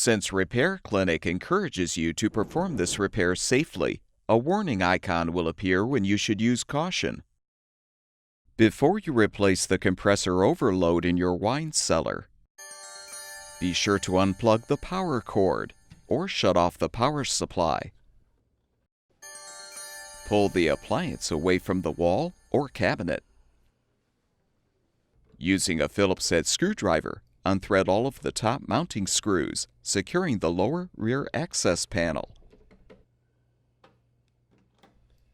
Since Repair Clinic encourages you to perform this repair safely, a warning icon will appear when you should use caution. Before you replace the compressor overload in your wine cellar, be sure to unplug the power cord or shut off the power supply. Pull the appliance away from the wall or cabinet. Using a Phillips-head screwdriver, unthread all of the top mounting screws, securing the lower rear access panel.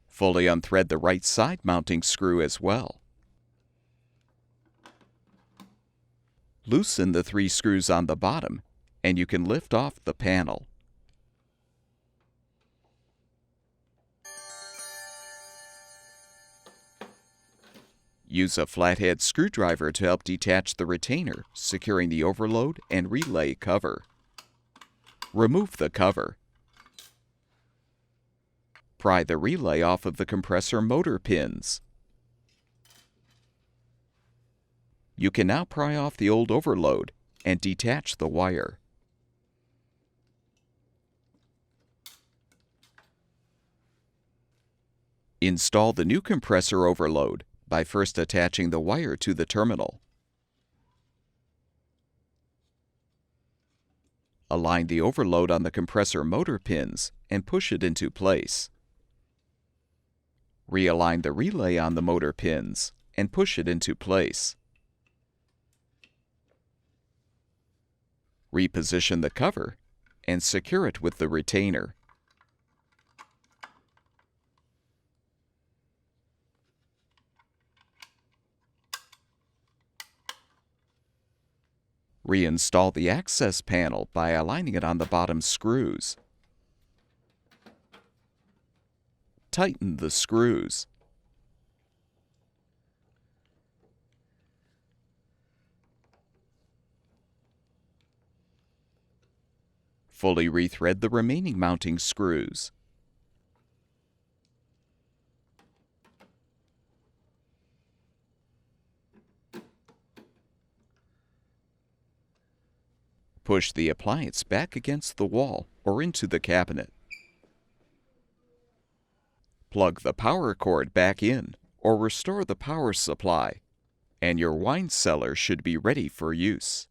Fully unthread the right side mounting screw as well. Loosen the 3 screws on the bottom, and you can lift off the panel. Use a flathead screwdriver to help detach the retainer, securing the overload and relay cover. Remove the cover. Pry the relay off of the compressor motor pins. You can now pry off the old overload and detach the wire. Install the new compressor overload by first attaching the wire to the terminal. Align the overload on the compressor motor pins and push it into place. Realign the relay on the motor pins and push it into place. Reposition the cover and secure it with the retainer. Reinstall the access panel by aligning it on the bottom screws. Tighten the screws. Fully rethread the remaining mounting screws. Push the appliance back against the wall or into the cabinet. Plug the power cord back in or restore the power supply, and your wine cellar should be ready for use.